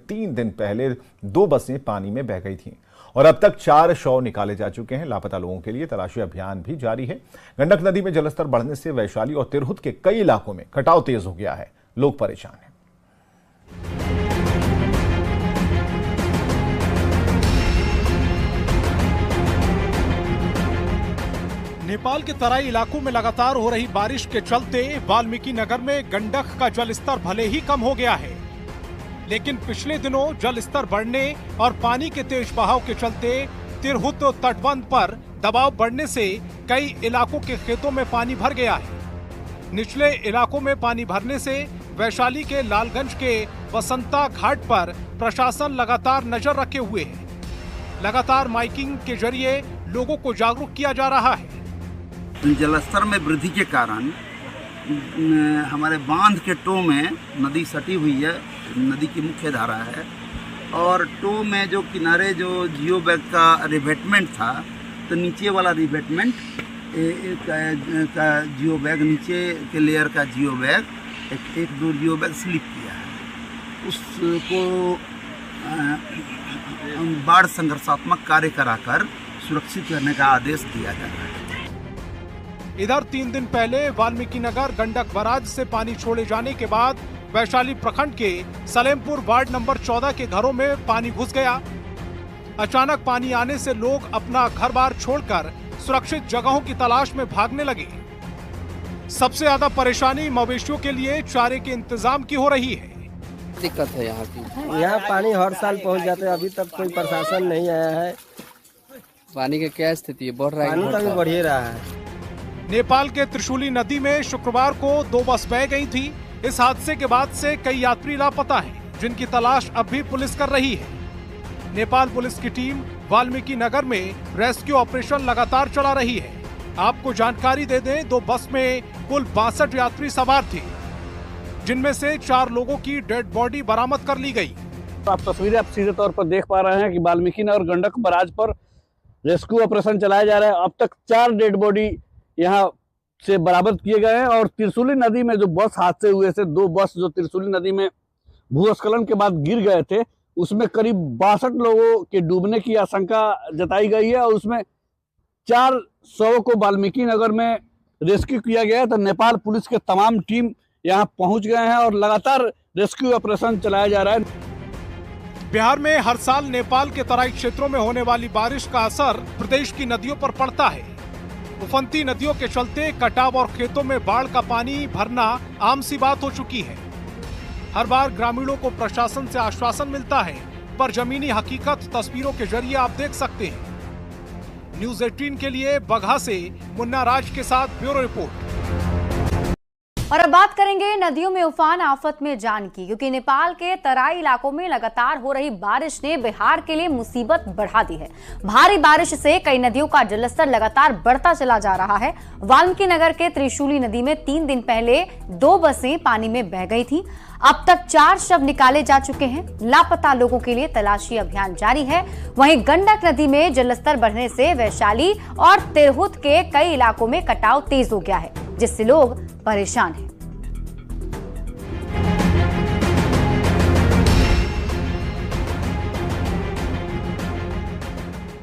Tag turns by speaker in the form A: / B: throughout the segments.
A: 3 दिन पहले 2 बसें पानी में बह गई थीं और अब तक 4 शव निकाले जा चुके हैं। लापता लोगों के लिए तलाशी अभियान भी जारी है। गंडक नदी में जलस्तर बढ़ने से वैशाली और तिरहुत के कई इलाकों में कटाव तेज हो गया है। लोग परेशान हैं।
B: नेपाल के तराई इलाकों में लगातार हो रही बारिश के चलते वाल्मीकि नगर में गंडक का जलस्तर भले ही कम हो गया है, लेकिन पिछले दिनों जलस्तर बढ़ने और पानी के तेज बहाव के चलते तिरहुत तटबंध पर दबाव बढ़ने से कई इलाकों के खेतों में पानी भर गया है। निचले इलाकों में पानी भरने से वैशाली के लालगंज के वसंता घाट पर प्रशासन लगातार नजर रखे हुए है। लगातार माइकिंग के जरिए लोगों को जागरूक किया जा रहा है।
C: जलस्तर में वृद्धि के कारण हमारे बांध के टो में नदी सटी हुई है, नदी की मुख्य धारा है, और टो में जो किनारे जो जियो बैग का रिवेटमेंट था, तो नीचे वाला रिवेटमेंट का जियो बैग, नीचे के लेयर का जियो बैग एक दो जियो बैग स्लिप किया है। उसको बाढ़ संघर्षात्मक कार्य कराकर सुरक्षित करने का आदेश दिया जा रहा है।
B: इधर 3 दिन पहले वाल्मीकि नगर गंडक बराज से पानी छोड़े जाने के बाद वैशाली प्रखंड के सलेमपुर वार्ड नंबर 14 के घरों में पानी घुस गया। अचानक पानी आने से लोग अपना घर-बार छोड़कर सुरक्षित जगहों की तलाश में भागने लगे। सबसे ज्यादा परेशानी मवेशियों के लिए चारे के इंतजाम की हो रही है।
D: दिक्कत है यहाँ की।
E: यहाँ पानी हर साल पहुँच जाते हैं, अभी तक कोई प्रशासन नहीं आया है।
D: पानी की क्या स्थिति है? बढ़ रहा है?
E: पानी तो अभी बढ़ ही रहा है।
B: नेपाल के त्रिशूली नदी में शुक्रवार को 2 बस बह गई थी। इस हादसे के बाद से कई यात्री लापता हैं, जिनकी तलाश अब भी पुलिस कर रही है। नेपाल पुलिस की टीम वाल्मीकि नगर में रेस्क्यू ऑपरेशन लगातार चला रही है। आपको जानकारी दे दें, 2 बस में कुल 62 यात्री सवार थे, जिनमें से 4 लोगों की डेड बॉडी बरामद कर ली गई।
F: आप तस्वीरें आप सीधे तौर पर देख पा रहे हैं कि वाल्मीकि नगर गंडक बराज पर रेस्क्यू ऑपरेशन चलाया जा रहा है। अब तक 4 डेड बॉडी यहाँ से बरामद किए गए हैं और त्रिशूली नदी में जो बस हादसे हुए थे, 2 बस जो त्रिशूली नदी में भूस्खलन के बाद गिर गए थे, उसमें करीब 62 लोगों के डूबने की आशंका जताई गई है और उसमें 4 शवों को वाल्मीकि नगर में रेस्क्यू किया गया है। तो नेपाल पुलिस के तमाम टीम यहाँ पहुंच गए हैं और लगातार रेस्क्यू ऑपरेशन चलाया जा रहा है।
B: बिहार में हर साल नेपाल के तराई क्षेत्रों में होने वाली बारिश का असर प्रदेश की नदियों पर पड़ता है। उफनती नदियों के चलते कटाव और खेतों में बाढ़ का पानी भरना आम सी बात हो चुकी है। हर बार ग्रामीणों को प्रशासन से आश्वासन मिलता है, पर जमीनी हकीकत तस्वीरों के जरिए आप देख सकते हैं। न्यूज़ 18 के लिए बगहा से मुन्ना राज के साथ ब्यूरो रिपोर्ट।
G: और अब बात करेंगे नदियों में उफान आफत में जान की, क्योंकि नेपाल के तराई इलाकों में लगातार हो रही बारिश ने बिहार के लिए मुसीबत बढ़ा दी है। भारी बारिश से कई नदियों का जलस्तर लगातार बढ़ता चला जा रहा है। वाल्मीकि नगर के त्रिशूली नदी में 3 दिन पहले 2 बसें पानी में बह गई थीं। अब तक 4 शव निकाले जा चुके हैं। लापता लोगों के लिए तलाशी अभियान जारी है। वहीं गंडक नदी में जलस्तर बढ़ने से वैशाली और तिरहुत के कई इलाकों में कटाव तेज हो गया है, जिससे लोग परेशान हैं।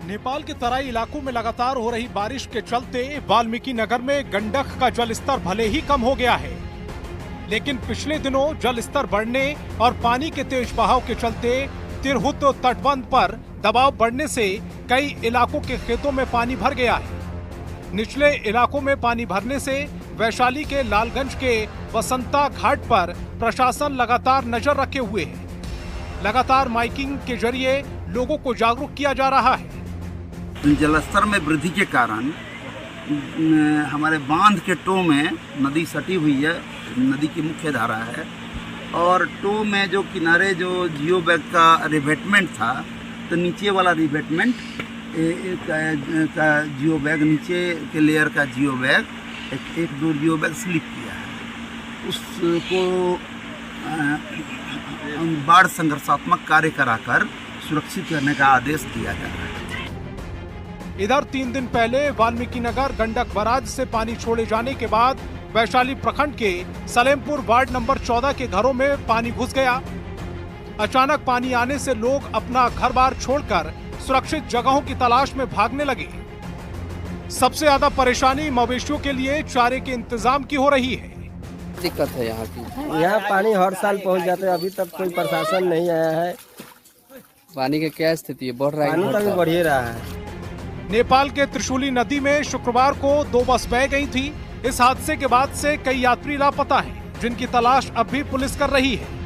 B: नेपाल के तराई इलाकों में लगातार हो रही बारिश के चलते वाल्मीकि नगर में गंडक का जलस्तर भले ही कम हो गया है, लेकिन पिछले दिनों जलस्तर बढ़ने और पानी के तेज बहाव के चलते तिरहुत तटबंध पर दबाव बढ़ने से कई इलाकों के खेतों में पानी भर गया है। निचले इलाकों में पानी भरने से वैशाली के लालगंज के वसंता घाट पर प्रशासन लगातार नजर रखे हुए है। लगातार माइकिंग के जरिए लोगों को जागरूक किया जा रहा है।
C: जलस्तर में वृद्धि के कारण हमारे बांध के टो में नदी सटी हुई है, नदी की मुख्य धारा है, और टो में जो किनारे जो जियो बैग का रिवेटमेंट था, तो नीचे वाला रिवेटमेंट का जियो बैग, नीचे के लेयर का जियो बैग एक दो जियो बैग स्लिप किया है। उसको बाढ़ संघर्षात्मक कार्य कराकर सुरक्षित करने का आदेश दिया जा रहा है।
B: इधर 3 दिन पहले वाल्मीकि नगर गंडक बराज से पानी छोड़े जाने के बाद वैशाली प्रखंड के सलेमपुर वार्ड नंबर 14 के घरों में पानी घुस गया। अचानक पानी आने से लोग अपना घर बार छोड़कर सुरक्षित जगहों की तलाश में भागने लगे। सबसे ज्यादा परेशानी मवेशियों के लिए चारे के इंतजाम की हो रही है।
D: दिक्कत है यहाँ की।
E: यहाँ पानी हर साल पहुँच जाते हैं, अभी तक कोई प्रशासन नहीं आया है।
D: पानी का क्या स्थिति है, बढ़ रहा है?
E: पानी तो अभी बढ़ ही रहा है।
B: नेपाल के त्रिशूली नदी में शुक्रवार को 2 बस बह गई थी। इस हादसे के बाद से कई यात्री लापता हैं, जिनकी तलाश अब भी पुलिस कर रही है।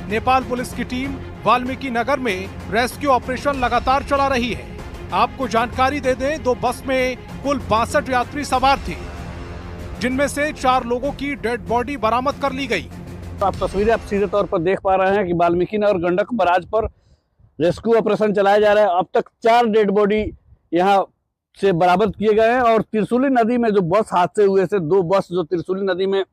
B: नेपाल पुलिस की टीम वाल्मीकि नगर में रेस्क्यू ऑपरेशन लगातार चला रही है। आपको जानकारी दे दें, 2 बस में कुल 62 यात्री सवार थे, जिनमें से 4 लोगों की डेड बॉडी बरामद कर ली गई।
F: आप तस्वीरें आप सीधे तौर पर देख पा रहे हैं कि वाल्मीकि नगर गंडक बराज पर रेस्क्यू ऑपरेशन चलाया जा रहा है। अब तक 4 डेड बॉडी यहाँ से बरामद किए गए हैं और त्रिशूली नदी में जो बस हादसे हुए थे, 2 बस जो त्रिशूली नदी में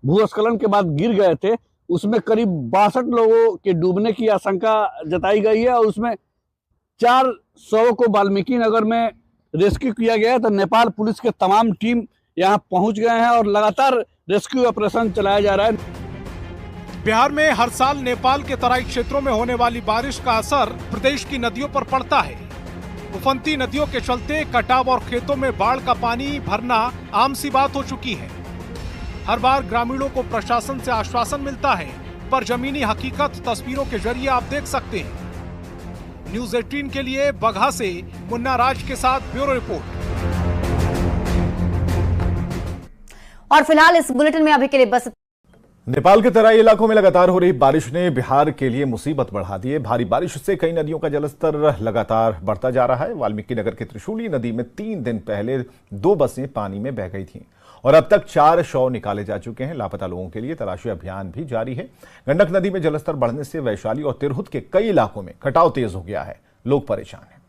F: भूस्खलन के बाद गिर गए थे, उसमें करीब 62 लोगों के डूबने की आशंका जताई गई है और उसमें 4 शवों को वाल्मीकि नगर में रेस्क्यू किया गया है। तो नेपाल पुलिस के तमाम टीम यहाँ पहुंच गए हैं और लगातार रेस्क्यू ऑपरेशन चलाया जा रहा है।
B: बिहार में हर साल नेपाल के तराई क्षेत्रों में होने वाली बारिश का असर प्रदेश की नदियों पर पड़ता है। उफनती नदियों के चलते कटाव और खेतों में बाढ़ का पानी भरना आम सी बात हो चुकी है। हर बार ग्रामीणों को प्रशासन से आश्वासन मिलता है, पर जमीनी हकीकत तस्वीरों के जरिए आप देख सकते हैं। न्यूज़ 18 के लिए बगहा से मुन्ना राज के साथ ब्यूरो रिपोर्ट।
G: और फिलहाल इस बुलेटिन में अभी के लिए बस।
A: नेपाल के तराई इलाकों में लगातार हो रही बारिश ने बिहार के लिए मुसीबत बढ़ा दी है। भारी बारिश से कई नदियों का जलस्तर लगातार बढ़ता जा रहा है। वाल्मीकि नगर के त्रिशूली नदी में 3 दिन पहले 2 बसें पानी में बह गई थीं और अब तक 4 शव निकाले जा चुके हैं। लापता लोगों के लिए तलाशी अभियान भी जारी है। गंडक नदी में जलस्तर बढ़ने से वैशाली और तिरहुत के कई इलाकों में कटाव तेज हो गया है। लोग परेशान हैं।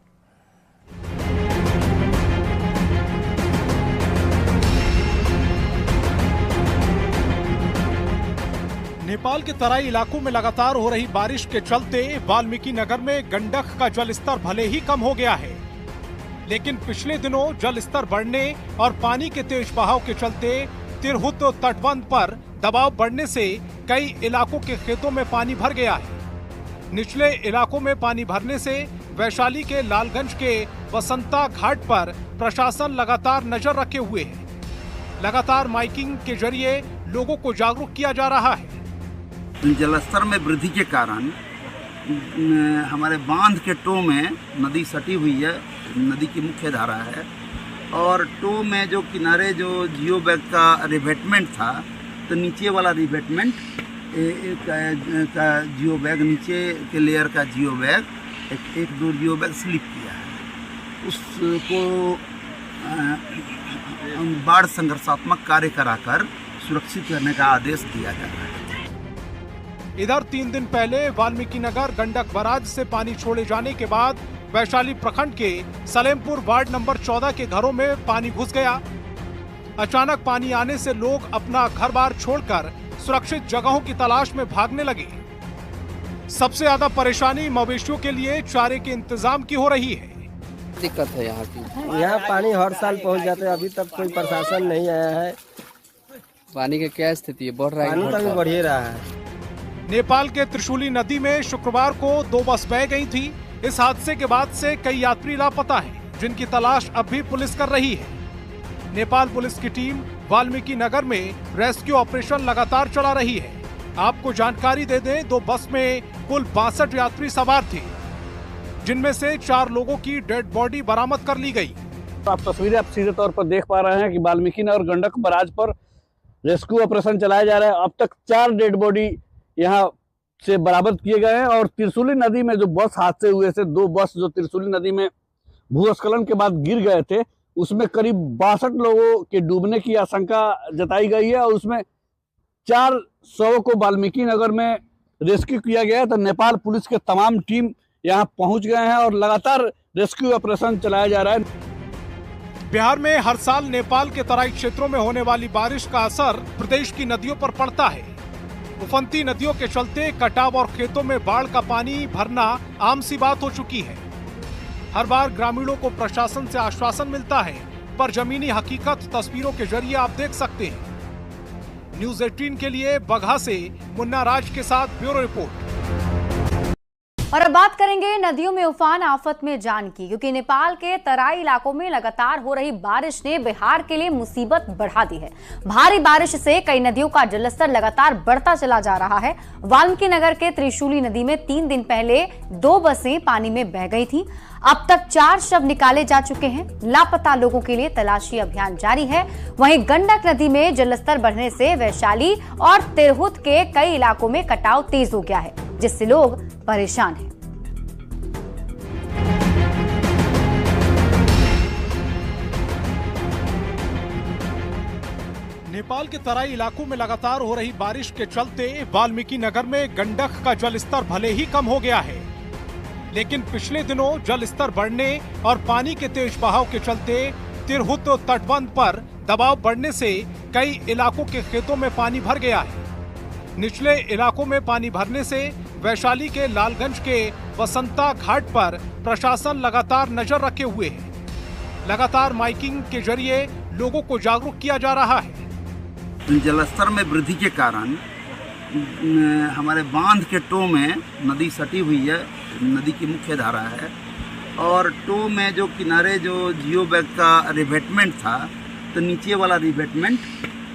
B: नेपाल के तराई इलाकों में लगातार हो रही बारिश के चलते वाल्मीकि नगर में गंडक का जलस्तर भले ही कम हो गया है, लेकिन पिछले दिनों जलस्तर बढ़ने और पानी के तेज बहाव के चलते तिरहुत तटबंध पर दबाव बढ़ने से कई इलाकों के खेतों में पानी भर गया है। निचले इलाकों में पानी भरने से वैशाली के लालगंज के वसंता घाट पर प्रशासन लगातार नजर रखे हुए है। लगातार माइकिंग के जरिए लोगों को जागरूक किया जा रहा है।
C: जलस्तर में वृद्धि के कारण हमारे बांध के टो में नदी सटी हुई है, नदी की मुख्य धारा है, और टो में जो किनारे जो जियो बैग का रिवेटमेंट था, तो नीचे वाला रिवेटमेंट का जियो बैग, नीचे के लेयर का जियो बैग एक 2 जियो बैग स्लिप किया है। उसको बाढ़ संघर्षात्मक कार्य कराकर सुरक्षित करने का आदेश दिया जा रहा है।
B: इधर 3 दिन पहले वाल्मीकि नगर गंडक बराज से पानी छोड़े जाने के बाद वैशाली प्रखंड के सलेमपुर वार्ड नंबर 14 के घरों में पानी घुस गया। अचानक पानी आने से लोग अपना घर बार छोड़कर सुरक्षित जगहों की तलाश में भागने लगे। सबसे ज्यादा परेशानी मवेशियों के लिए चारे के इंतजाम की हो रही है।
D: दिक्कत है यहाँ की।
E: यहाँ पानी हर साल पहुँच जाते हैं, अभी तक कोई प्रशासन नहीं आया है।
D: पानी का क्या स्थिति है, बढ़ रहा है?
E: पानी तो अभी बढ़ ही रहा है।
B: नेपाल के त्रिशूली नदी में शुक्रवार को 2 बस बह गई थी। इस हादसे के बाद से कई यात्री लापता हैं, जिनकी तलाश अब भी पुलिस कर रही है। नेपाल पुलिस की टीम वाल्मीकि नगर में रेस्क्यू ऑपरेशन लगातार चला रही है। आपको जानकारी दे दें, 2 बस में कुल 62 यात्री सवार थे, जिनमें से 4 लोगों की डेड बॉडी बरामद कर ली गई।
F: आप तस्वीरें आप सीधे तौर पर देख पा रहे हैं कि वाल्मीकि नगर गंडक बराज पर रेस्क्यू ऑपरेशन चलाया जा रहा है। अब तक 4 डेड बॉडी यहाँ से बरामद किए गए हैं और त्रिशूली नदी में जो बस हादसे हुए थे, 2 बस जो त्रिशूली नदी में भूस्खलन के बाद गिर गए थे, उसमें करीब 62 लोगों के डूबने की आशंका जताई गई है और उसमें 4 शवों को वाल्मीकि नगर में रेस्क्यू किया गया है। तो नेपाल पुलिस के तमाम टीम यहाँ पहुंच गए हैं और लगातार रेस्क्यू ऑपरेशन चलाया जा रहा है।
B: बिहार में हर साल नेपाल के तराई क्षेत्रों में होने वाली बारिश का असर प्रदेश की नदियों पर पड़ता है। उफनती नदियों के चलते कटाव और खेतों में बाढ़ का पानी भरना आम सी बात हो चुकी है। हर बार ग्रामीणों को प्रशासन से आश्वासन मिलता है, पर जमीनी हकीकत तस्वीरों के जरिए आप देख सकते हैं। न्यूज़ 18 के लिए बगहा से मुन्ना राज के साथ ब्यूरो रिपोर्ट।
G: और अब बात करेंगे नदियों में उफान आफत में जान की, क्योंकि नेपाल के तराई इलाकों में लगातार हो रही बारिश ने बिहार के लिए मुसीबत बढ़ा दी है। भारी बारिश से कई नदियों का जलस्तर लगातार बढ़ता चला जा रहा है। वाल्मीकि नगर के त्रिशूली नदी में 3 दिन पहले 2 बसें पानी में बह गई थीं। अब तक 4 शव निकाले जा चुके हैं। लापता लोगों के लिए तलाशी अभियान जारी है। वहीं गंडक नदी में जलस्तर बढ़ने से वैशाली और तिरहुत के कई इलाकों में कटाव तेज हो गया है, जिससे लोग परेशान हैं।
B: नेपाल के तराई इलाकों में लगातार हो रही बारिश के चलते वाल्मीकि नगर में गंडक का जलस्तर भले ही कम हो गया है, लेकिन पिछले दिनों जलस्तर बढ़ने और पानी के तेज बहाव के चलते तिरहुत तटबंध पर दबाव बढ़ने से कई इलाकों के खेतों में पानी भर गया है। निचले इलाकों में पानी भरने से वैशाली के लालगंज के वसंता घाट पर प्रशासन लगातार नजर रखे हुए है। लगातार माइकिंग के जरिए लोगों को जागरूक किया जा रहा है।
C: जलस्तर में वृद्धि के कारण हमारे बांध के टो में नदी सटी हुई है, नदी की मुख्य धारा है, और टो में जो किनारे जो जियो बैग का रिवेटमेंट था, तो नीचे वाला रिवेटमेंट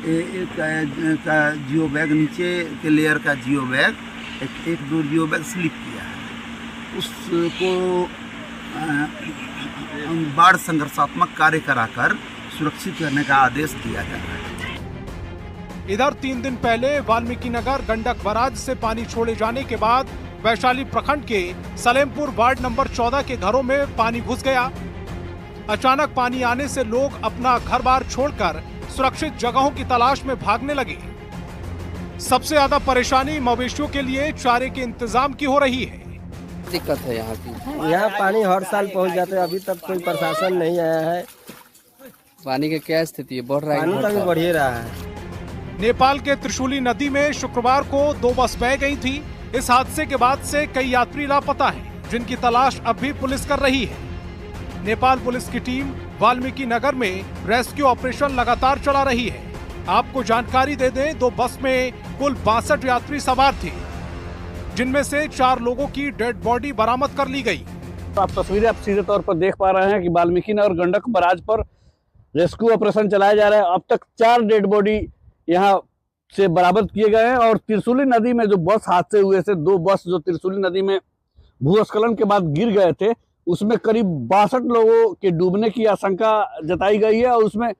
C: का जियो बैग, नीचे के लेयर का जियो बैग, एक दो जियो बैग स्लिप किया है। उसको बाढ़ संघर्षात्मक कार्य कराकर सुरक्षित करने का आदेश दिया जा रहा है।
B: इधर 3 दिन पहले वाल्मीकि नगर गंडक बराज से पानी छोड़े जाने के बाद वैशाली प्रखंड के सलेमपुर वार्ड नंबर 14 के घरों में पानी घुस गया। अचानक पानी आने से लोग अपना घर बार छोड़कर सुरक्षित जगहों की तलाश में भागने लगे। सबसे ज्यादा परेशानी मवेशियों के लिए चारे के इंतजाम की हो रही है।
D: दिक्कत है यहाँ की।
E: यहाँ पानी हर साल पहुँच जाते हैं, अभी तक कोई प्रशासन नहीं आया है।
D: पानी का क्या स्थिति है? बढ़ रहा है?
E: पानी तो अभी बढ़ ही रहा है।
B: नेपाल के त्रिशूली नदी में शुक्रवार को 2 बस बह गई थी। इस हादसे के बाद से कई यात्री लापता हैं, जिनकी तलाश अब भी पुलिस कर रही है। नेपाल पुलिस की टीम वाल्मीकि नगर में रेस्क्यू ऑपरेशन लगातार चला रही है। आपको जानकारी दे दें, 2 बस में कुल 62 यात्री सवार थे, जिनमें से 4 लोगों की डेड बॉडी बरामद कर ली गई।
F: आप तस्वीरें आप सीधे तौर पर देख पा रहे हैं कि वाल्मीकि नगर गंडक बराज पर रेस्क्यू ऑपरेशन चलाया जा रहा है। अब तक 4 डेड बॉडी यहाँ से बरामद किए गए हैं, और त्रिशूली नदी में जो बस हादसे हुए थे, 2 बस जो त्रिशूली नदी में भूस्खलन के बाद गिर गए थे, उसमें करीब 62 लोगों के डूबने की आशंका जताई गई है, और उसमें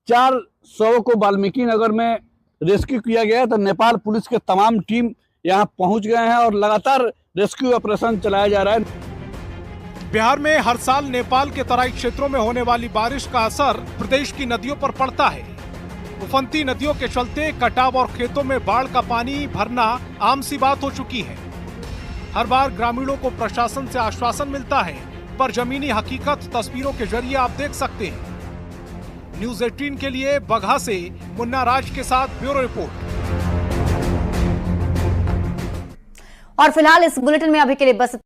F: 4 शवों को वाल्मीकि नगर में रेस्क्यू किया गया है। तो नेपाल पुलिस के तमाम टीम यहाँ पहुंच गए हैं और लगातार रेस्क्यू ऑपरेशन चलाया जा रहा है।
B: बिहार में हर साल नेपाल के तराई क्षेत्रों में होने वाली बारिश का असर प्रदेश की नदियों पर पड़ता है। उफनती नदियों के चलते कटाव और खेतों में बाढ़ का पानी भरना आम सी बात हो चुकी है। हर बार ग्रामीणों को प्रशासन से आश्वासन मिलता है, पर जमीनी हकीकत तस्वीरों के जरिए आप देख सकते हैं। न्यूज़ 18 के लिए बगहा से मुन्ना राज के साथ ब्यूरो रिपोर्ट।
G: और फिलहाल इस बुलेटिन में अभी के लिए बस।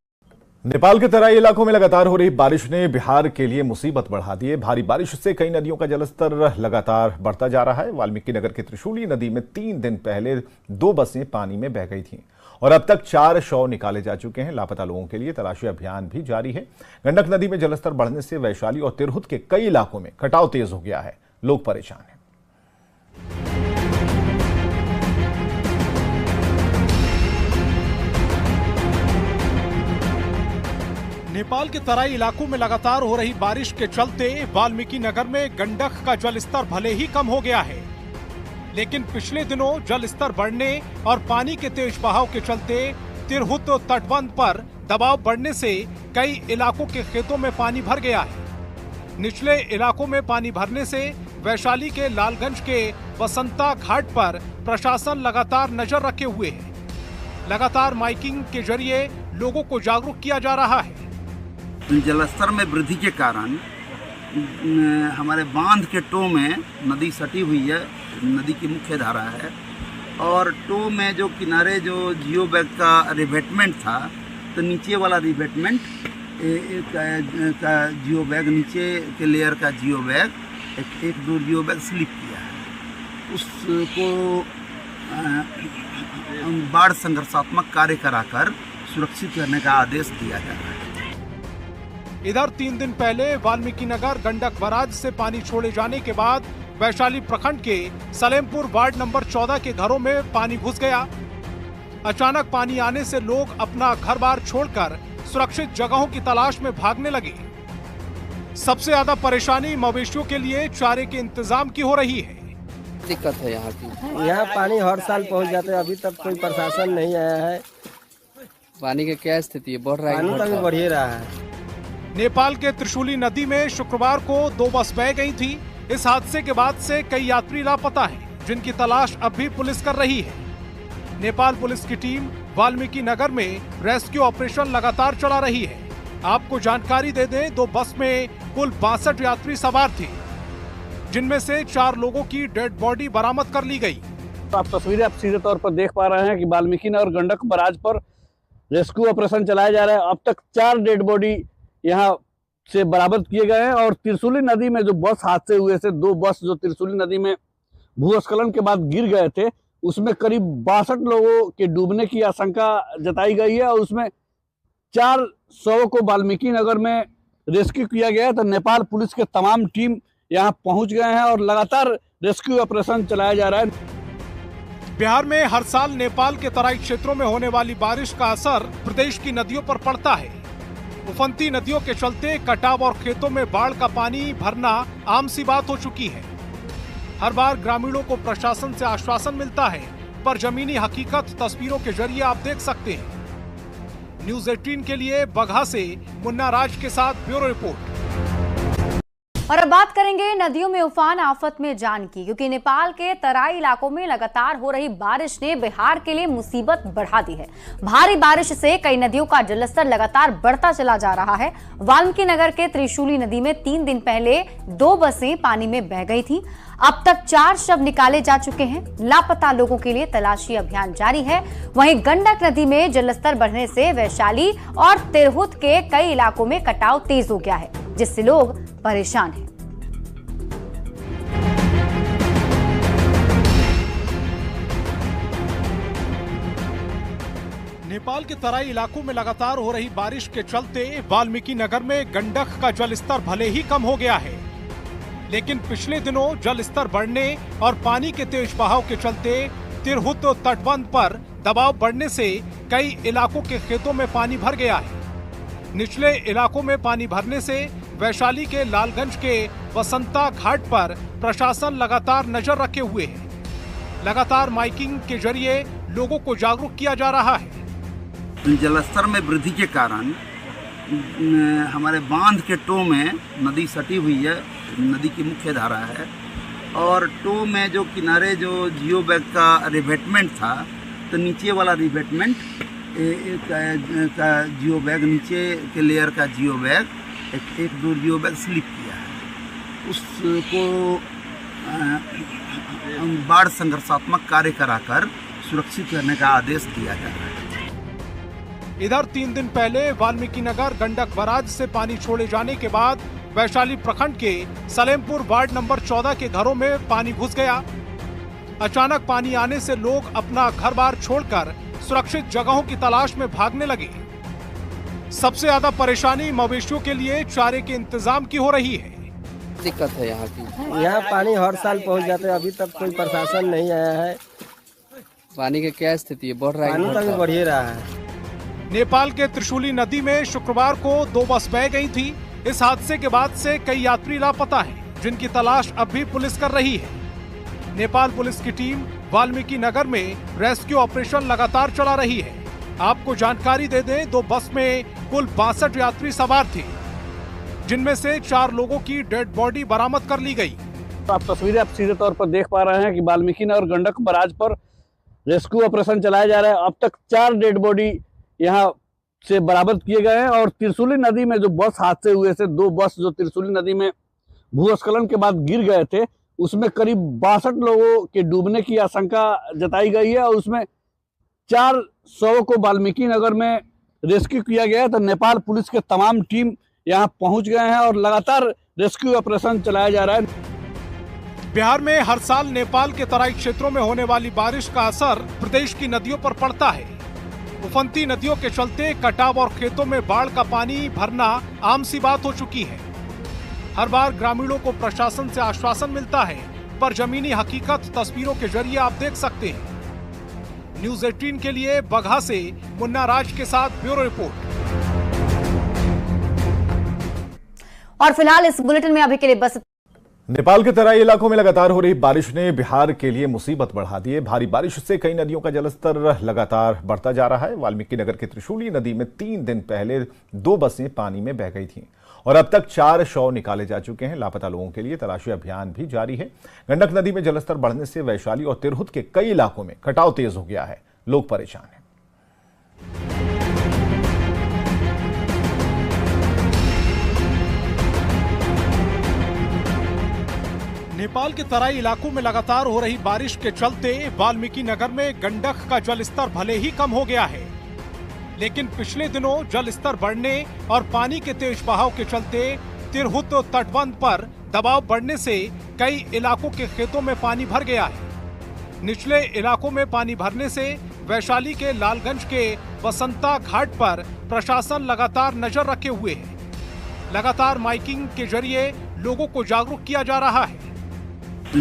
A: नेपाल के तराई इलाकों में लगातार हो रही बारिश ने बिहार के लिए मुसीबत बढ़ा दी है। भारी बारिश से कई नदियों का जलस्तर लगातार बढ़ता जा रहा है। वाल्मीकि नगर के त्रिशूली नदी में 3 दिन पहले 2 बसें पानी में बह गई थीं, और अब तक 4 शव निकाले जा चुके हैं। लापता लोगों के लिए तलाशी अभियान भी जारी है। गंडक नदी में जलस्तर बढ़ने से वैशाली और तिरहुत के कई इलाकों में कटाव तेज हो गया है। लोग परेशान हैं।
B: नेपाल के तराई इलाकों में लगातार हो रही बारिश के चलते वाल्मीकि नगर में गंडक का जलस्तर भले ही कम हो गया है, लेकिन पिछले दिनों जलस्तर बढ़ने और पानी के तेज बहाव के चलते तिरहुत तटबंध पर दबाव बढ़ने से कई इलाकों के खेतों में पानी भर गया है। निचले इलाकों में पानी भरने से वैशाली के लालगंज के वसंता घाट पर प्रशासन लगातार नजर रखे हुए है। लगातार माइकिंग के जरिए लोगों को जागरूक किया जा रहा है।
C: जलस्तर में वृद्धि के कारण हमारे बांध के टो में नदी सटी हुई है, नदी की मुख्य धारा है, और टो में जो किनारे जो जियो बैग का रिवेटमेंट था, तो नीचे वाला रिवेटमेंट का जियो बैग, नीचे के लेयर का जियो बैग, एक दो जियो बैग स्लिप किया है। उसको बाढ़ संघर्षात्मक कार्य कराकर सुरक्षित करने का आदेश दिया जा रहा है।
B: इधर 3 दिन पहले वाल्मीकि नगर गंडक बराज से पानी छोड़े जाने के बाद वैशाली प्रखंड के सलेमपुर वार्ड नंबर 14 के घरों में पानी घुस गया। अचानक पानी आने से लोग अपना घर बार छोड़कर सुरक्षित जगहों की तलाश में भागने लगे। सबसे ज्यादा परेशानी मवेशियों के लिए चारे के इंतजाम की हो रही है।
D: दिक्कत है यहाँ की।
E: यहाँ पानी हर साल पहुँच जाते हैं, अभी तक कोई प्रशासन नहीं आया है।
D: पानी का क्या स्थिति है, बढ़ रहा है?
E: पानी तो अभी बढ़ ही रहा है।
B: नेपाल के त्रिशूली नदी में शुक्रवार को 2 बस बह गई थी। इस हादसे के बाद से कई यात्री लापता हैं, जिनकी तलाश अब भी पुलिस कर रही है। नेपाल पुलिस की टीम वाल्मीकि नगर में रेस्क्यू ऑपरेशन लगातार चला रही है। आपको जानकारी दे दें, 2 बस में कुल 62 यात्री सवार थे, जिनमें से 4 लोगों की डेड बॉडी बरामद कर ली गई।
F: तो आप तस्वीरें आप सीधे तौर पर देख पा रहे हैं कि वाल्मीकि नगर गंडक बराज पर रेस्क्यू ऑपरेशन चलाया जा रहा है। अब तक 4 डेड बॉडी यहाँ से बरामद किए गए हैं और त्रिशूली नदी में जो बस हादसे हुए थे, 2 बस जो त्रिशूली नदी में भूस्खलन के बाद गिर गए थे, उसमें करीब 62 लोगों के डूबने की आशंका जताई गई है और उसमें 4 शवों को वाल्मीकि नगर में रेस्क्यू किया गया है। तो नेपाल पुलिस के तमाम टीम यहाँ पहुंच गए हैं और लगातार रेस्क्यू ऑपरेशन चलाया जा रहा है।
B: बिहार में हर साल नेपाल के तराई क्षेत्रों में होने वाली बारिश का असर प्रदेश की नदियों पर पड़ता है। उफनती नदियों के चलते कटाव और खेतों में बाढ़ का पानी भरना आम सी बात हो चुकी है। हर बार ग्रामीणों को प्रशासन से आश्वासन मिलता है, पर जमीनी हकीकत तस्वीरों के जरिए आप देख सकते हैं। न्यूज़ 18 के लिए बगहा से मुन्ना राज के साथ ब्यूरो रिपोर्ट।
G: और अब बात करेंगे नदियों में उफान आफत में जान की, क्योंकि नेपाल के तराई इलाकों में लगातार हो रही बारिश ने बिहार के लिए मुसीबत बढ़ा दी है। भारी बारिश से कई नदियों का जलस्तर लगातार बढ़ता चला जा रहा है। वाल्मीकि नगर के त्रिशूली नदी में 3 दिन पहले 2 बसें पानी में बह गई थी। अब तक 4 शव निकाले जा चुके हैं। लापता लोगों के लिए तलाशी अभियान जारी है। वहीं गंडक नदी में जलस्तर बढ़ने से वैशाली और तिरहुत के कई इलाकों में कटाव तेज हो गया है, जिससे लोग परेशान हैं।
B: नेपाल के तराई इलाकों में लगातार हो रही बारिश के चलते वाल्मीकि नगर में गंडक का जलस्तर भले ही कम हो गया है, लेकिन पिछले दिनों जलस्तर बढ़ने और पानी के तेज बहाव के चलते तिरहुत तटबंध पर दबाव बढ़ने से कई इलाकों के खेतों में पानी भर गया है। निचले इलाकों में पानी भरने से वैशाली के लालगंज के वसंता घाट पर प्रशासन लगातार नजर रखे हुए है। लगातार माइकिंग के जरिए लोगों को जागरूक किया जा रहा है।
C: जलस्तर में वृद्धि के कारण हमारे बांध के टो में नदी सटी हुई है, नदी की मुख्य धारा है, और टो में जो किनारे जो जियो बैग का रिवेटमेंट था, तो नीचे वाला रिवेटमेंट का जियो बैग, नीचे के लेयर का जियो बैग, एक 2 जियो बैग स्लिप किया है। उसको बाढ़ संघर्षात्मक कार्य कराकर सुरक्षित करने का आदेश दिया जा रहा है।
B: इधर 3 दिन पहले वाल्मीकि नगर गंडक बराज से पानी छोड़े जाने के बाद वैशाली प्रखंड के सलेमपुर वार्ड नंबर 14 के घरों में पानी घुस गया। अचानक पानी आने से लोग अपना घर बार छोड़कर सुरक्षित जगहों की तलाश में भागने लगे। सबसे ज्यादा परेशानी मवेशियों के लिए चारे के इंतजाम की हो रही है।
D: दिक्कत है यहाँ की।
E: यहाँ पानी हर साल पहुँच जाते हैं, अभी तक कोई प्रशासन नहीं आया है।
D: पानी का क्या स्थिति है, बढ़ रहा है?
E: पानी तो अभी बढ़ ही रहा है।
B: नेपाल के त्रिशूली नदी में शुक्रवार को 2 बस बह गई थी। इस हादसे के बाद से कई यात्री लापता हैं, जिनकी तलाश अब भी पुलिस कर रही है। नेपाल पुलिस की टीम वाल्मीकि नगर में रेस्क्यू ऑपरेशन लगातार चला रही है। आपको जानकारी दे दें, 2 बस में कुल 62 यात्री सवार थे, जिनमें से 4 लोगों की डेड बॉडी बरामद कर ली गई।
F: तो आप तस्वीरें आप सीधे तौर पर देख पा रहे हैं कि वाल्मीकि नगर गंडक बराज पर रेस्क्यू ऑपरेशन चलाया जा रहा है। अब तक 4 डेड बॉडी यहाँ से बरामद किए गए हैं और त्रिशूली नदी में जो बस हादसे हुए थे, 2 बस जो त्रिशूली नदी में भूस्खलन के बाद गिर गए थे, उसमें करीब 62 लोगों के डूबने की आशंका जताई गई है और उसमें 4 शवों को वाल्मीकि नगर में रेस्क्यू किया गया है। तो नेपाल पुलिस के तमाम टीम यहाँ पहुंच गए हैं और लगातार रेस्क्यू ऑपरेशन चलाया जा रहा है।
B: बिहार में हर साल नेपाल के तराई क्षेत्रों में होने वाली बारिश का असर प्रदेश की नदियों पर पड़ता है। उफनती नदियों के चलते कटाव और खेतों में बाढ़ का पानी भरना आम सी बात हो चुकी है। हर बार ग्रामीणों को प्रशासन से आश्वासन मिलता है, पर जमीनी हकीकत तस्वीरों के जरिए आप देख सकते हैं। न्यूज़ 18 के लिए बगहा से मुन्ना राज के साथ ब्यूरो रिपोर्ट।
G: और फिलहाल इस बुलेटिन में अभी के लिए बस।
A: नेपाल के तराई इलाकों में लगातार हो रही बारिश ने बिहार के लिए मुसीबत बढ़ा दी है। भारी बारिश से कई नदियों का जलस्तर लगातार बढ़ता जा रहा है। वाल्मीकि नगर के त्रिशूली नदी में 3 दिन पहले 2 बसें पानी में बह गई थीं और अब तक 4 शव निकाले जा चुके हैं। लापता लोगों के लिए तलाशी अभियान भी जारी है। गंडक नदी में जलस्तर बढ़ने से वैशाली और तिरहुत के कई इलाकों में कटाव तेज हो गया है। लोग परेशान हैं।
B: नेपाल के तराई इलाकों में लगातार हो रही बारिश के चलते वाल्मीकि नगर में गंडक का जलस्तर भले ही कम हो गया है, लेकिन पिछले दिनों जलस्तर बढ़ने और पानी के तेज बहाव के चलते तिरहुत तटबंध पर दबाव बढ़ने से कई इलाकों के खेतों में पानी भर गया है। निचले इलाकों में पानी भरने से वैशाली के लालगंज के बसंता घाट पर प्रशासन लगातार नजर रखे हुए है। लगातार माइकिंग के जरिए लोगों को जागरूक किया जा रहा है।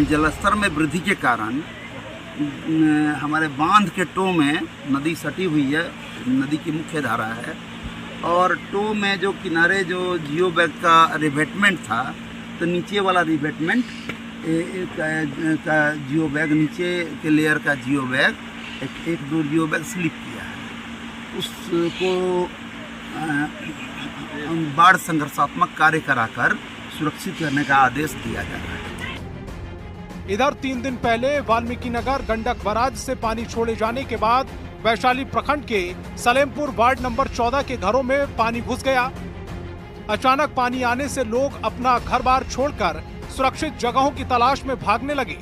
C: जलस्तर में वृद्धि के कारण हमारे बांध के टो में नदी सटी हुई है, नदी की मुख्य धारा है, और टो में जो किनारे जो जियो बैग का रिवेटमेंट था, तो नीचे वाला रिवेटमेंट का जियो बैग, नीचे के लेयर का जियो बैग एक दो जियो बैग स्लिप किया है। उसको बाढ़ संघर्षात्मक कार्य कराकर सुरक्षित करने का आदेश दिया जा रहा है।
B: इधर 3 दिन पहले वाल्मीकि नगर गंडक बराज से पानी छोड़े जाने के बाद वैशाली प्रखंड के सलेमपुर वार्ड नंबर 14 के घरों में पानी घुस गया। अचानक पानी आने से लोग अपना घर बार छोड़कर सुरक्षित जगहों की तलाश में भागने लगे।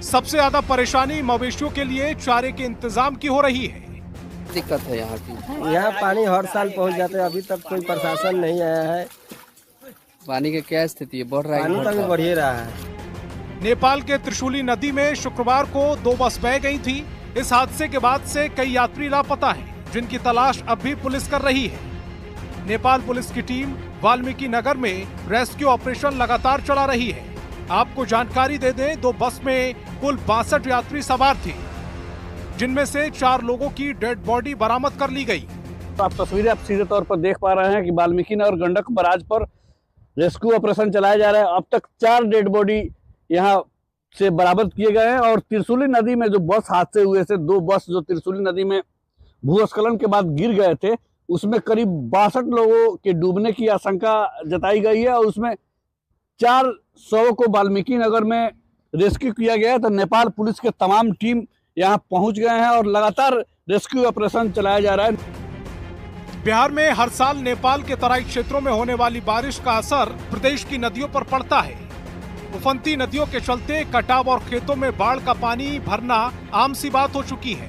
B: सबसे ज्यादा परेशानी मवेशियों के लिए चारे के इंतजाम की हो रही है।
D: दिक्कत है यहाँ की।
E: यहाँ पानी हर साल पहुँच जाते हैं, अभी तक कोई प्रशासन नहीं आया है।
D: पानी की क्या स्थिति है? बढ़ रहा है?
E: पानी तो अभी बढ़ ही रहा है।
B: नेपाल के त्रिशूली नदी में शुक्रवार को 2 बस बह गई थी। इस हादसे के बाद से कई यात्री लापता हैं, जिनकी तलाश अब भी पुलिस कर रही है। नेपाल पुलिस की टीम वाल्मीकि नगर में रेस्क्यू ऑपरेशन लगातार चला रही है। आपको जानकारी दे दें, 2 बस में कुल 62 यात्री सवार थे, जिनमें से 4 लोगों की डेड बॉडी बरामद कर ली गई।
F: तो आप तस्वीरें आप सीधे तौर पर देख पा रहे हैं कि वाल्मीकि नगर गंडक बराज पर रेस्क्यू ऑपरेशन चलाया जा रहा है। अब तक 4 डेड बॉडी यहाँ से बरामद किए गए हैं और त्रिशूली नदी में जो बस हादसे हुए थे, 2 बस जो त्रिशूली नदी में भूस्खलन के बाद गिर गए थे, उसमें करीब 62 लोगों के डूबने की आशंका जताई गई है और उसमें 4 शवों को वाल्मीकि नगर में रेस्क्यू किया गया है। तो नेपाल पुलिस के तमाम टीम यहाँ पहुंच गए हैं और लगातार रेस्क्यू ऑपरेशन चलाया जा रहा है।
B: बिहार में हर साल नेपाल के तराई क्षेत्रों में होने वाली बारिश का असर प्रदेश की नदियों पर पड़ता है। उफनती नदियों के चलते कटाव और खेतों में बाढ़ का पानी भरना आम सी बात हो चुकी है।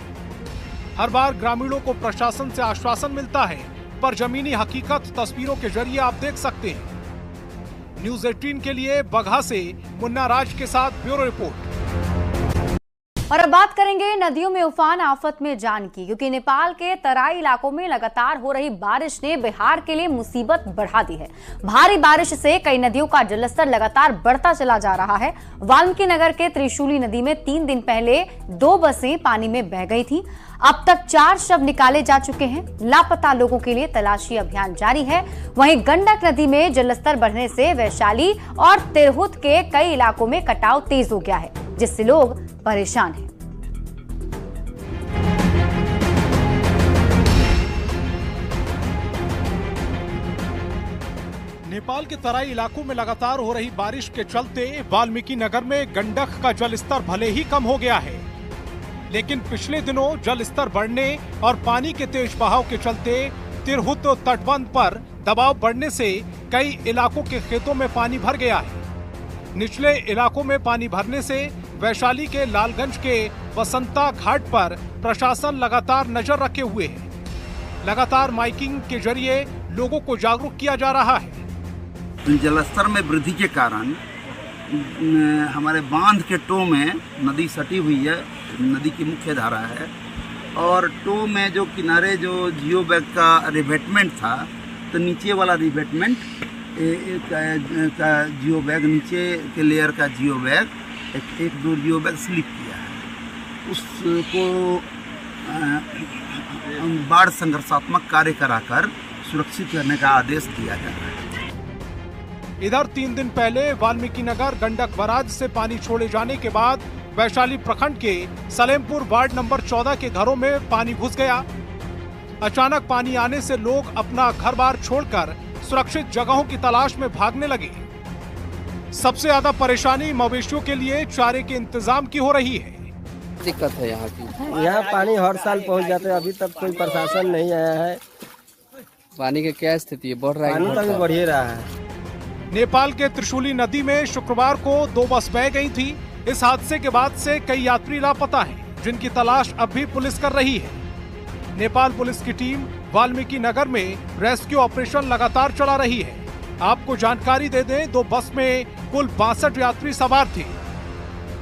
B: हर बार ग्रामीणों को प्रशासन से आश्वासन मिलता है, पर जमीनी हकीकत तस्वीरों के जरिए आप देख सकते हैं। न्यूज़ 18 के लिए बगहा से मुन्ना राज के साथ ब्यूरो रिपोर्ट।
G: और अब बात करेंगे नदियों में उफान आफत में जान की, क्योंकि नेपाल के तराई इलाकों में लगातार हो रही बारिश ने बिहार के लिए मुसीबत बढ़ा दी है। भारी बारिश से कई नदियों का जलस्तर लगातार बढ़ता चला जा रहा है। वाल्मीकि नगर के त्रिशूली नदी में 3 दिन पहले 2 बसें पानी में बह गई थीं। अब तक 4 शव निकाले जा चुके हैं। लापता लोगों के लिए तलाशी अभियान जारी है। वहीं गंडक नदी में जलस्तर बढ़ने से वैशाली और तिरहुत के कई इलाकों में कटाव तेज हो गया है, जिससे लोग परेशान हैं।
B: नेपाल के तराई इलाकों में लगातार हो रही बारिश के चलते वाल्मीकि नगर में गंडक का जलस्तर भले ही कम हो गया है, लेकिन पिछले दिनों जलस्तर बढ़ने और पानी के तेज बहाव के चलते तिरहुत तटबंध पर दबाव बढ़ने से कई इलाकों के खेतों में पानी भर गया है। निचले इलाकों में पानी भरने से वैशाली के लालगंज के बसंता घाट पर प्रशासन लगातार नजर रखे हुए है। लगातार माइकिंग के जरिए लोगों को जागरूक किया जा रहा है।
C: जलस्तर में वृद्धि के कारण हमारे बांध के टो में नदी सटी हुई है, नदी की मुख्य धारा है, और टो में जो किनारे जो जियो बैग का रिवेटमेंट था, तो नीचे वाला रिवेटमेंट का जियो बैग, नीचे के लेयर का जियो बैग एक दो जियो बैग स्लिप किया है। उसको बाढ़ संघर्षात्मक कार्य कराकर सुरक्षित करने का आदेश दिया जा रहा है।
B: इधर 3 दिन पहले वाल्मीकि नगर गंडक बराज से पानी छोड़े जाने के बाद वैशाली प्रखंड के सलेमपुर वार्ड नंबर 14 के घरों में पानी घुस गया। अचानक पानी आने से लोग अपना घर बार छोड़कर सुरक्षित जगहों की तलाश में भागने लगे। सबसे ज्यादा परेशानी मवेशियों के लिए चारे के इंतजाम की हो रही है।
D: दिक्कत है यहाँ की।
E: यहाँ पानी हर साल पहुँच जाते हैं, अभी तक कोई प्रशासन नहीं आया है।
D: पानी की क्या स्थिति है, बढ़ रहा है?
E: पानी तो अभी बढ़ ही रहा है।
B: नेपाल के त्रिशूली नदी में शुक्रवार को 2 बस बह गई थी। इस हादसे के बाद से कई यात्री लापता हैं, जिनकी तलाश अब भी पुलिस कर रही है। नेपाल पुलिस की टीम वाल्मीकि नगर में रेस्क्यू ऑपरेशन लगातार चला रही है। आपको जानकारी दे दें, 2 बस में कुल 62 यात्री सवार थे,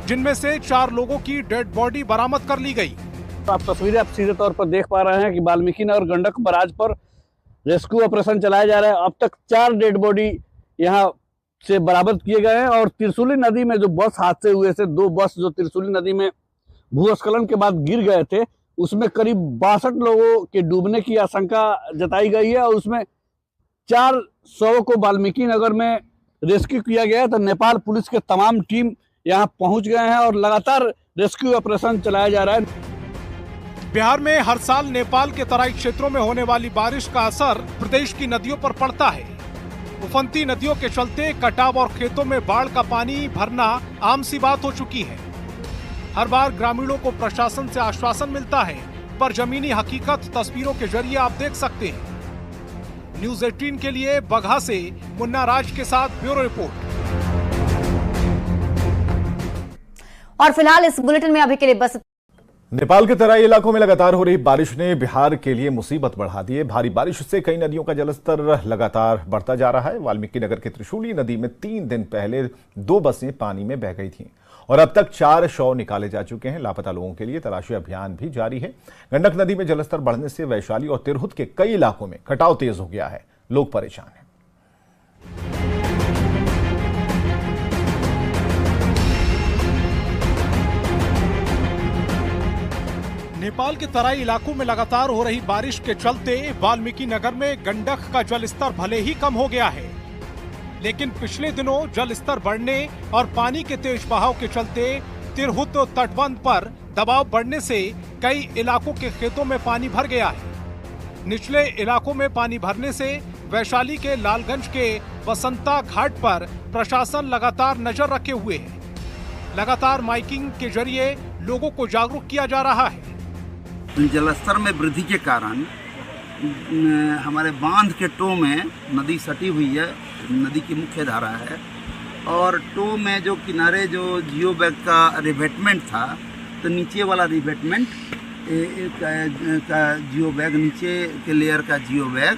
B: जिनमें से 4 लोगों की डेड बॉडी बरामद कर ली गई।
F: आप तस्वीरें आप सीधे तौर पर देख पा रहे हैं कि वाल्मीकि नगर गंडक बराज पर रेस्क्यू ऑपरेशन चलाया जा रहा है। अब तक 4 डेड बॉडी यहाँ से बरामद किए गए हैं और त्रिशूली नदी में जो बस हादसे हुए थे, 2 बस जो त्रिशूली नदी में भूस्खलन के बाद गिर गए थे, उसमें करीब 62 लोगों के डूबने की आशंका जताई गई है और उसमें 4 शवों को वाल्मीकि नगर में रेस्क्यू किया गया है। तो नेपाल पुलिस के तमाम टीम यहाँ पहुंच गए हैं और लगातार रेस्क्यू ऑपरेशन चलाया जा रहा है।
B: बिहार में हर साल नेपाल के तराई क्षेत्रों में होने वाली बारिश का असर प्रदेश की नदियों पर पड़ता है। उफनती नदियों के चलते कटाव और खेतों में बाढ़ का पानी भरना आम सी बात हो चुकी है। हर बार ग्रामीणों को प्रशासन से आश्वासन मिलता है, पर जमीनी हकीकत तस्वीरों के जरिए आप देख सकते हैं। न्यूज़ 18 के लिए बगहा से मुन्ना राज के साथ ब्यूरो रिपोर्ट।
G: और फिलहाल इस बुलेटिन में अभी के लिए बस।
A: नेपाल के तराई इलाकों में लगातार हो रही बारिश ने बिहार के लिए मुसीबत बढ़ा दी है। भारी बारिश से कई नदियों का जलस्तर लगातार बढ़ता जा रहा है। वाल्मीकि नगर के त्रिशूली नदी में 3 दिन पहले 2 बसें पानी में बह गई थीं और अब तक 4 शव निकाले जा चुके हैं। लापता लोगों के लिए तलाशी अभियान भी जारी है। गंडक नदी में जलस्तर बढ़ने से वैशाली और तिरहुत के कई इलाकों में कटाव तेज हो गया है। लोग परेशान हैं।
B: नेपाल के तराई इलाकों में लगातार हो रही बारिश के चलते वाल्मीकि नगर में गंडक का जलस्तर भले ही कम हो गया है, लेकिन पिछले दिनों जलस्तर बढ़ने और पानी के तेज बहाव के चलते तिरहुत तटबंध पर दबाव बढ़ने से कई इलाकों के खेतों में पानी भर गया है। निचले इलाकों में पानी भरने से वैशाली के लालगंज के बसंता घाट पर प्रशासन लगातार नजर रखे हुए है। लगातार माइकिंग के जरिए लोगों को जागरूक किया जा रहा है।
C: जलस्तर में वृद्धि के कारण हमारे बांध के टो में नदी सटी हुई है, नदी की मुख्य धारा है, और टो में जो किनारे जो जियो बैग का रिवेटमेंट था, तो नीचे वाला रिवेटमेंट का जियो बैग, नीचे के लेयर का जियो बैग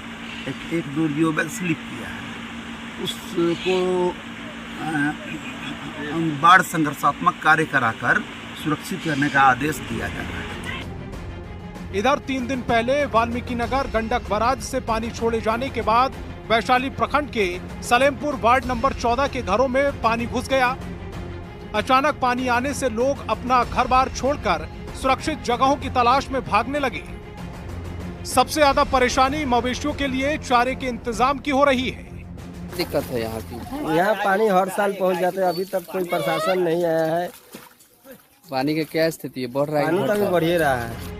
C: एक दो जियो बैग स्लिप किया है। उसको बाढ़ संघर्षात्मक कार्य कराकर सुरक्षित करने का आदेश दिया जा रहा है।
B: इधर 3 दिन पहले वाल्मीकि नगर गंडक बराज से पानी छोड़े जाने के बाद वैशाली प्रखंड के सलेमपुर वार्ड नंबर 14 के घरों में पानी घुस गया। अचानक पानी आने से लोग अपना घर बार छोड़कर सुरक्षित जगहों की तलाश में भागने लगे। सबसे ज्यादा परेशानी मवेशियों के लिए चारे के इंतजाम की हो रही है।
D: दिक्कत है यहाँ की।
E: यहाँ पानी हर साल पहुँच जाते हैं, अभी तक कोई प्रशासन नहीं आया है।
D: पानी की क्या स्थिति है, बढ़ रहा है?
E: पानी तो अभी बढ़ ही रहा है।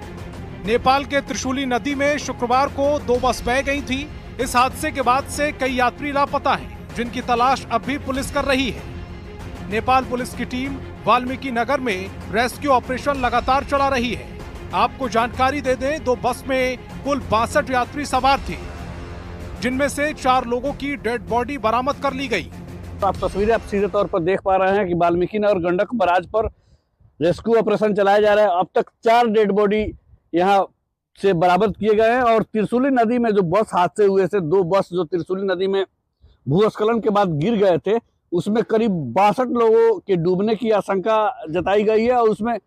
B: नेपाल के त्रिशूली नदी में शुक्रवार को 2 बस बह गई थी। इस हादसे के बाद से कई यात्री लापता हैं, जिनकी तलाश अब भी पुलिस कर रही है। नेपाल पुलिस की टीम वाल्मीकि नगर में रेस्क्यू ऑपरेशन लगातार चला रही है। आपको जानकारी दे दें, 2 बस में कुल 62 यात्री सवार थे, जिनमें से 4 लोगों की डेड बॉडी बरामद कर ली गई।
F: आप तस्वीरें आप सीधे तौर पर देख पा रहे हैं कि वाल्मीकि नगर गंडक बराज पर रेस्क्यू ऑपरेशन चलाया जा रहा है। अब तक 4 डेड बॉडी यहाँ से बरामद किए गए हैं और त्रिशूली नदी में जो बस हादसे हुए थे, 2 बस जो त्रिशूली नदी में भूस्खलन के बाद गिर गए थे, उसमें करीब 62 लोगों के डूबने की आशंका जताई गई है और उसमें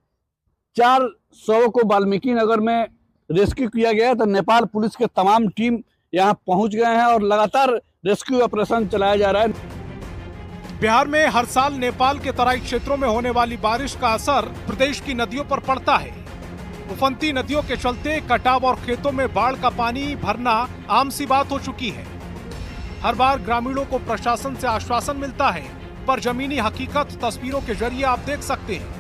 F: 4 शवों को वाल्मीकि नगर में रेस्क्यू किया गया। तो नेपाल पुलिस के तमाम टीम यहां पहुंच गए हैं और लगातार रेस्क्यू ऑपरेशन चलाया जा रहा है।
B: बिहार में हर साल नेपाल के तराई क्षेत्रों में होने वाली बारिश का असर प्रदेश की नदियों पर पड़ता है। उफनती नदियों के चलते कटाव और खेतों में बाढ़ का पानी भरना आम सी बात हो चुकी है। हर बार ग्रामीणों को प्रशासन से आश्वासन मिलता है, पर जमीनी हकीकत तस्वीरों के जरिए आप देख सकते हैं।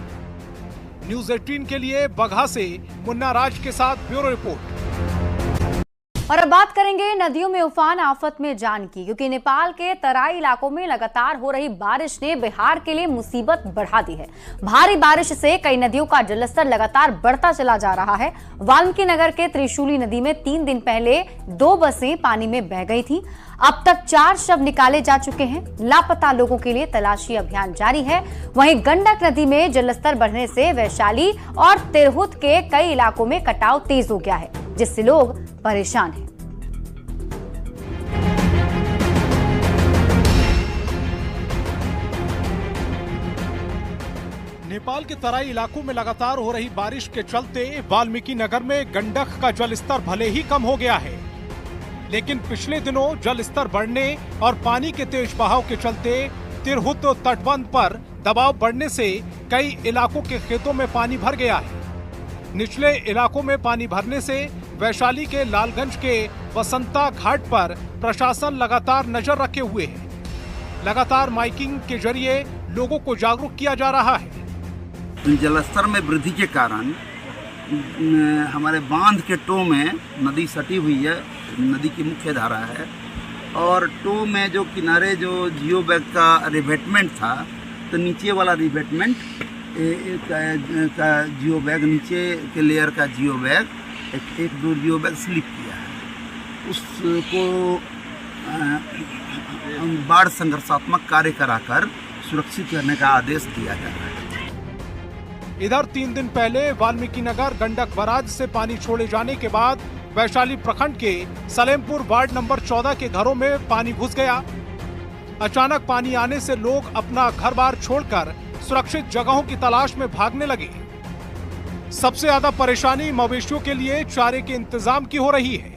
B: न्यूज़ 18 के लिए बगहा से मुन्ना राज के साथ ब्यूरो रिपोर्ट।
G: और अब बात करेंगे नदियों में उफान आफत में जान की, क्योंकि नेपाल के तराई इलाकों में लगातार हो रही बारिश ने बिहार के लिए मुसीबत बढ़ा दी है। भारी बारिश से कई नदियों का जलस्तर लगातार बढ़ता चला जा रहा है। वाल्मीकि नगर के त्रिशूली नदी में 3 दिन पहले 2 बसें पानी में बह गई थी। अब तक 4 शव निकाले जा चुके हैं। लापता लोगों के लिए तलाशी अभियान जारी है। वहीं गंडक नदी में जलस्तर बढ़ने से वैशाली और तिरहुत के कई इलाकों में कटाव तेज हो गया है, जिससे लोग परेशान हैं।
B: नेपाल के तराई इलाकों में लगातार हो रही बारिश के चलते वाल्मीकि नगर में गंडक का जलस्तर भले ही कम हो गया है, लेकिन पिछले दिनों जलस्तर बढ़ने और पानी के तेज बहाव के चलते तिरहुत तटबंध पर दबाव बढ़ने से कई इलाकों के खेतों में पानी भर गया है। निचले इलाकों में पानी भरने से वैशाली के लालगंज के वसंता घाट पर प्रशासन लगातार नजर रखे हुए है। लगातार माइकिंग के जरिए लोगों को जागरूक किया जा रहा है।
C: जलस्तर में वृद्धि के कारण हमारे बांध के टो में नदी सटी हुई है, नदी की मुख्य धारा है, और टो में जो किनारे जो जियो बैग का रिवेटमेंट था, तो नीचे वाला रिवेटमेंट का जियो बैग, नीचे के लेयर का जियो बैग, एक दो जियो बैग स्लिप किया है। उसको बाढ़ संघर्षात्मक कार्य कराकर सुरक्षित करने का आदेश दिया जा रहा है।
B: इधर 3 दिन पहले वाल्मीकि नगर गंडक बराज से पानी छोड़े जाने के बाद वैशाली प्रखंड के सलेमपुर वार्ड नंबर 14 के घरों में पानी घुस गया। अचानक पानी आने से लोग अपना घर बार छोड़कर सुरक्षित जगहों की तलाश में भागने लगे। सबसे ज्यादा परेशानी मवेशियों के लिए चारे के इंतजाम की हो रही है।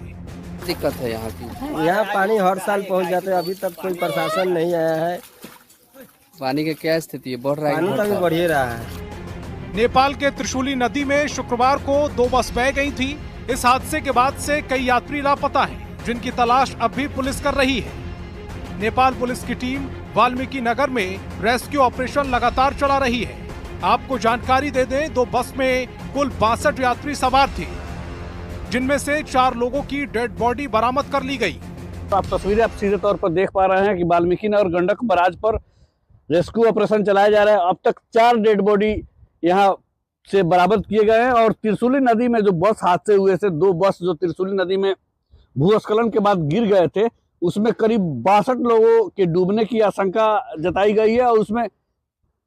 D: दिक्कत है यहाँ की।
E: यहाँ पानी हर साल पहुँच जाते हैं, अभी तक कोई प्रशासन नहीं आया है।
D: पानी का क्या स्थिति है? बढ़ रहा है?
E: पानी तो अभी बढ़ ही रहा है।
B: नेपाल के त्रिशूली नदी में शुक्रवार को 2 बस बह गई थी। इस हादसे के बाद से कई यात्री लापता हैं, जिनकी तलाश अब भी पुलिस कर रही है। नेपाल पुलिस की टीम वाल्मीकि नगर में रेस्क्यू ऑपरेशन लगातार चला रही है। आपको जानकारी दे दें, 2 बस में कुल 62 यात्री सवार थे, जिनमें से 4 लोगों की डेड बॉडी बरामद कर ली गई।
F: तो आप तस्वीरें आप सीधे तौर पर देख पा रहे हैं कि वाल्मीकि नगर गंडक बराज पर रेस्क्यू ऑपरेशन चलाया जा रहा है। अब तक 4 डेड बॉडी यहाँ से बरामद किए गए हैं। और त्रिशूली नदी में जो बस हादसे हुए थे, 2 बस जो त्रिशूली नदी में भूस्खलन के बाद गिर गए थे, उसमें करीब 62 लोगों के डूबने की आशंका जताई गई है। और उसमें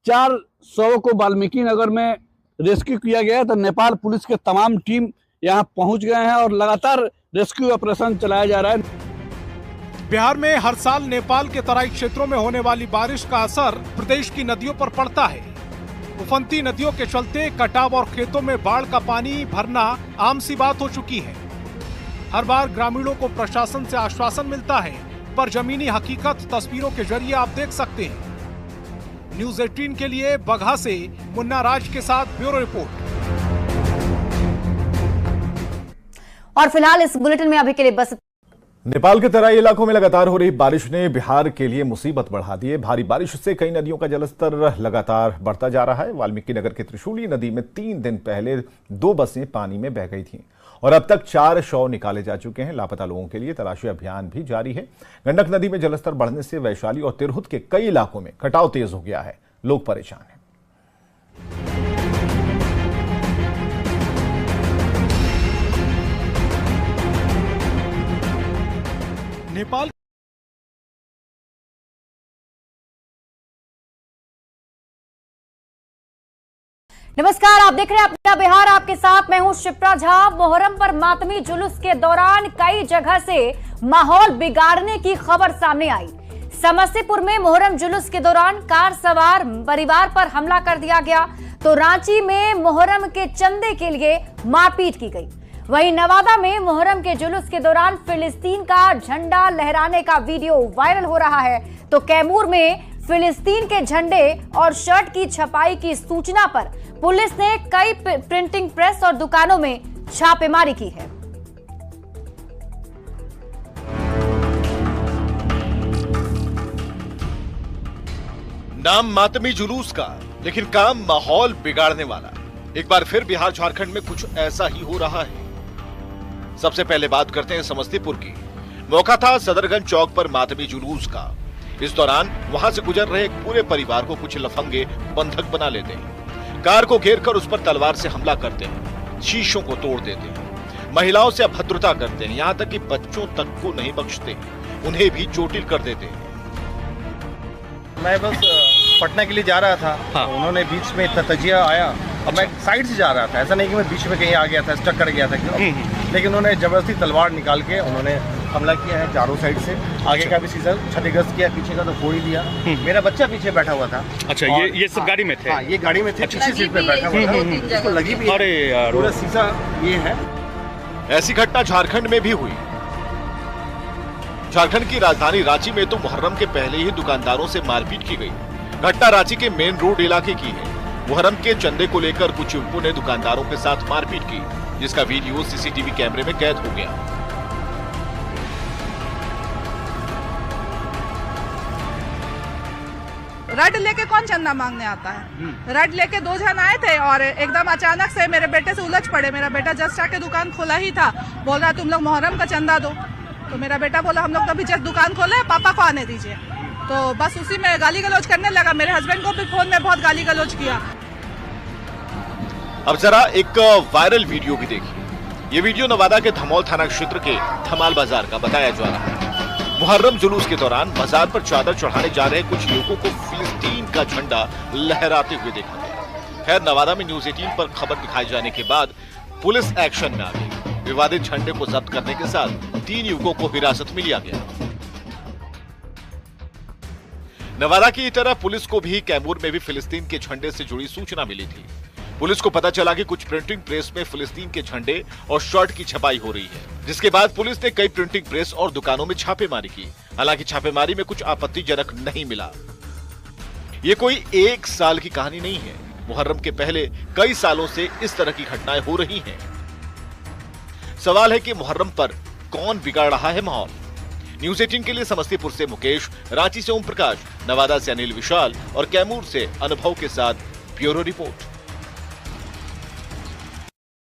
F: 4 शवों को वाल्मीकि नगर में रेस्क्यू किया गया है। तो नेपाल पुलिस के तमाम टीम यहाँ पहुंच गए हैं और लगातार रेस्क्यू ऑपरेशन चलाया जा रहा है।
B: बिहार में हर साल नेपाल के तराई क्षेत्रों में होने वाली बारिश का असर प्रदेश की नदियों पर पड़ता है। उफनती नदियों के चलते कटाव और खेतों में बाढ़ का पानी भरना आम सी बात हो चुकी है। हर बार ग्रामीणों को प्रशासन से आश्वासन मिलता है, पर जमीनी हकीकत तस्वीरों के जरिए आप देख सकते हैं। न्यूज़ 18 के लिए बगहा से मुन्ना राज के साथ ब्यूरो रिपोर्ट।
G: और फिलहाल इस बुलेटिन में अभी के लिए बस।
A: नेपाल के तराई इलाकों में लगातार हो रही बारिश ने बिहार के लिए मुसीबत बढ़ा दी है। भारी बारिश से कई नदियों का जलस्तर लगातार बढ़ता जा रहा है। वाल्मीकि नगर के त्रिशूली नदी में 3 दिन पहले 2 बसें पानी में बह गई थीं और अब तक 4 शव निकाले जा चुके हैं। लापता लोगों के लिए तलाशी अभियान भी जारी है। गंडक नदी में जलस्तर बढ़ने से वैशाली और तिरहुत के कई इलाकों में कटाव तेज हो गया है। लोग परेशान हैं।
B: नेपाल
G: नमस्कार, आप देख रहे हैं अपना बिहार। आपके साथ मैं हूं शिप्रा झा। मोहर्रम पर मातमी जुलूस के दौरान कई जगह से माहौल बिगाड़ने की खबर सामने आई। समस्तीपुर में मोहर्रम जुलूस के दौरान कार सवार परिवार पर हमला कर दिया गया। तो रांची में मुहर्रम के चंदे के लिए मारपीट की गई। वहीं नवादा में मुहर्रम के जुलूस के दौरान फिलिस्तीन का झंडा लहराने का वीडियो वायरल हो रहा है। तो कैमूर में फिलिस्तीन के झंडे और शर्ट की छपाई की सूचना पर पुलिस ने कई प्रिंटिंग प्रेस और दुकानों में छापेमारी की है।
H: नाम मातमी जुलूस का, लेकिन काम माहौल बिगाड़ने वाला। एक बार फिर बिहार झारखंड में कुछ ऐसा ही हो रहा है। सबसे पहले बात करते हैं समस्तीपुर की। मौका था सदरगंज चौक पर मातमी जुलूस का। इस दौरान वहां से गुजर रहे एक पूरे परिवार को कुछ लफंगे बंधक बना लेते हैं। कार को घेरकर उस पर तलवार से हमला करते हैं, शीशों को तोड़ देते हैं, महिलाओं से अभद्रता करते हैं, यहाँ तक कि बच्चों तक को नहीं बख्शते, उन्हें भी चोटिल कर देते हैं।
I: मैं बस पटना के लिए जा रहा था। हाँ। उन्होंने बीच में इतना तजिया आया और मैं साइड से जा रहा था। ऐसा नहीं कि मैं बीच में कहीं आ गया था, स्टक कर गया था, लेकिन उन्होंने जबरदस्ती तलवार निकाल के उन्होंने हमला किया है चारों साइड से। आगे का भी सीधा क्षतिग्रस्त किया, पीछे का तो फोड़ ही दिया। मेरा बच्चा पीछे बैठा हुआ था।
J: अच्छा, ये सब गाड़ी में थे?
I: हाँ, ये गाड़ी में थे, पीछे सीट पे बैठा हुआ था, इसको लगी भी।
J: अरे यार,
I: पूरा शीशा ये है।
H: ऐसी घटना झारखंड में भी हुई। झारखंड की राजधानी रांची में तो मुहर्रम के पहले ही दुकानदारों से मारपीट की गई। घटना रांची के मेन रोड इलाके की है। मुहर्रम के चंदे को लेकर कुछ युवकों ने दुकानदारों के साथ मारपीट की, जिसका वीडियो सीसीटीवी कैमरे में कैद हो गया।
K: रड लेके कौन चंदा मांगने आता है? रड लेके 2 जन आए थे और एकदम अचानक से मेरे बेटे से उलझ पड़े। मेरा बेटा जस्ट आके दुकान खोला ही था, बोल रहा तुम लोग मुहर्रम का चंदा दो। तो मेरा बेटा बोला हम लोग तो अभी जस्ट दुकान खोले, पापा को आने दीजिए। तो बस उसी में गाली गलौज करने लगा। मेरे हस्बैंड को भी फोन में बहुत गाली गलौज किया।
H: अब जरा एक वायरल वीडियो भी देखिए। ये वीडियो नवादा के धमौल थाना क्षेत्र के धमाल बाजार का बताया जा रहा है। मुहर्रम जुलूस के दौरान बाजार पर चादर चढ़ाने जा रहे कुछ युवकों को फिलिस्तीन का झंडा लहराते हुए देखा गया। खैर, नवादा में न्यूज 18 पर खबर दिखाए जाने के बाद पुलिस एक्शन में आ गई। विवादित झंडे को जब्त करने के साथ 3 युवकों को हिरासत में लिया गया। नवादा की तरह पुलिस को भी कैमूर में भी फिलिस्तीन के झंडे से जुड़ी सूचना मिली थी। पुलिस को पता चला कि कुछ प्रिंटिंग प्रेस में फिलिस्तीन के झंडे और शर्ट की छपाई हो रही है, जिसके बाद पुलिस ने कई प्रिंटिंग प्रेस और दुकानों में छापेमारी की। हालांकि छापेमारी में कुछ आपत्तिजनक नहीं मिला। ये कोई 1 साल की कहानी नहीं है। मुहर्रम के पहले कई सालों से इस तरह की घटनाएं हो रही हैं। सवाल है कि मुहर्रम पर कौन बिगाड़ रहा है माहौल। न्यूज 18 के लिए समस्तीपुर से मुकेश, रांची से ओम प्रकाश, नवादा से अनिल विशाल और कैमूर से अनुभव के साथ ब्यूरो रिपोर्ट।